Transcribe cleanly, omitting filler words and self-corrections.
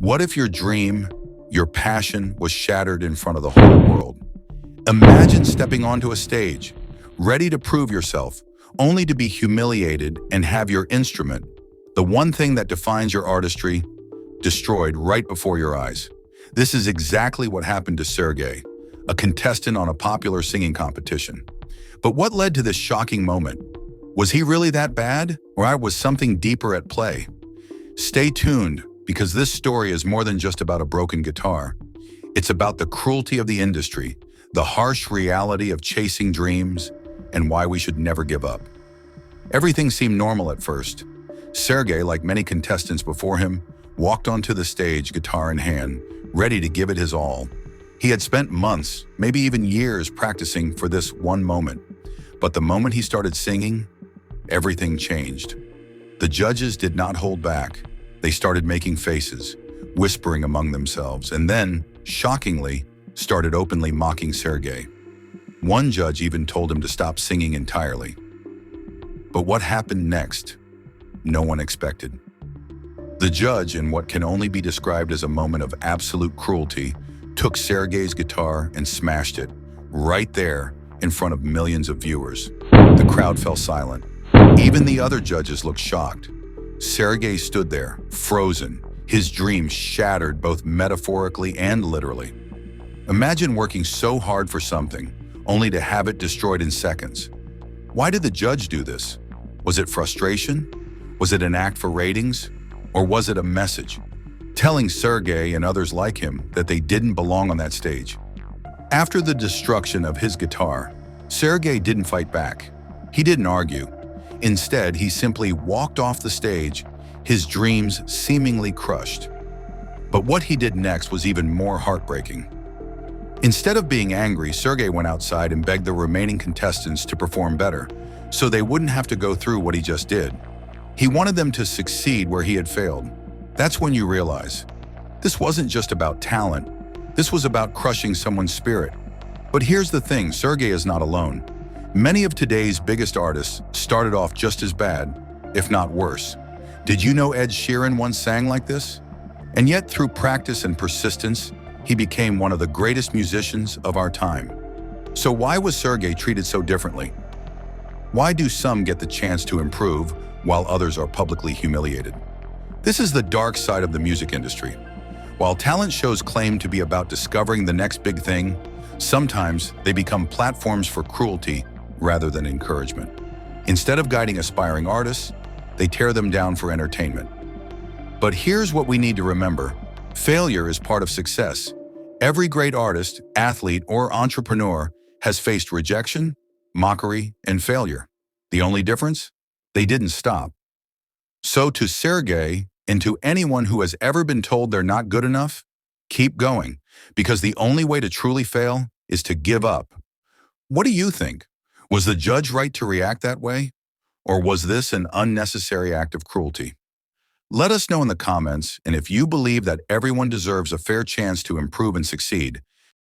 What if your dream, your passion was shattered in front of the whole world? Imagine stepping onto a stage, ready to prove yourself, only to be humiliated and have your instrument, the one thing that defines your artistry, destroyed right before your eyes. This is exactly what happened to Sergey, a contestant on a popular singing competition. But what led to this shocking moment? Was he really that bad, or was something deeper at play? Stay tuned, because this story is more than just about a broken guitar. It's about the cruelty of the industry, the harsh reality of chasing dreams, and why we should never give up. Everything seemed normal at first. Sergey, like many contestants before him, walked onto the stage, guitar in hand, ready to give it his all. He had spent months, maybe even years, practicing for this one moment. But the moment he started singing, everything changed. The judges did not hold back. They started making faces, whispering among themselves, and then, shockingly, started openly mocking Sergey. One judge even told him to stop singing entirely. But what happened next? No one expected. The judge, in what can only be described as a moment of absolute cruelty, took Sergey's guitar and smashed it, right there, in front of millions of viewers. The crowd fell silent. Even the other judges looked shocked. Sergey stood there, frozen, his dream shattered both metaphorically and literally. Imagine working so hard for something, only to have it destroyed in seconds. Why did the judge do this? Was it frustration? Was it an act for ratings? Or was it a message, telling Sergey and others like him that they didn't belong on that stage? After the destruction of his guitar, Sergey didn't fight back. He didn't argue. Instead, he simply walked off the stage, his dreams seemingly crushed. But what he did next was even more heartbreaking. Instead of being angry, Sergey went outside and begged the remaining contestants to perform better, so they wouldn't have to go through what he just did. He wanted them to succeed where he had failed. That's when you realize, this wasn't just about talent, this was about crushing someone's spirit. But here's the thing, Sergey is not alone. Many of today's biggest artists started off just as bad, if not worse. Did you know Ed Sheeran once sang like this? And yet, through practice and persistence, he became one of the greatest musicians of our time. So why was Sergey treated so differently? Why do some get the chance to improve while others are publicly humiliated? This is the dark side of the music industry. While talent shows claim to be about discovering the next big thing, sometimes they become platforms for cruelty rather than encouragement. Instead of guiding aspiring artists, they tear them down for entertainment. But here's what we need to remember. Failure is part of success. Every great artist, athlete, or entrepreneur has faced rejection, mockery, and failure. The only difference? They didn't stop. So to Sergey, and to anyone who has ever been told they're not good enough, keep going, because the only way to truly fail is to give up. What do you think? Was the judge right to react that way? Or was this an unnecessary act of cruelty? Let us know in the comments, and if you believe that everyone deserves a fair chance to improve and succeed,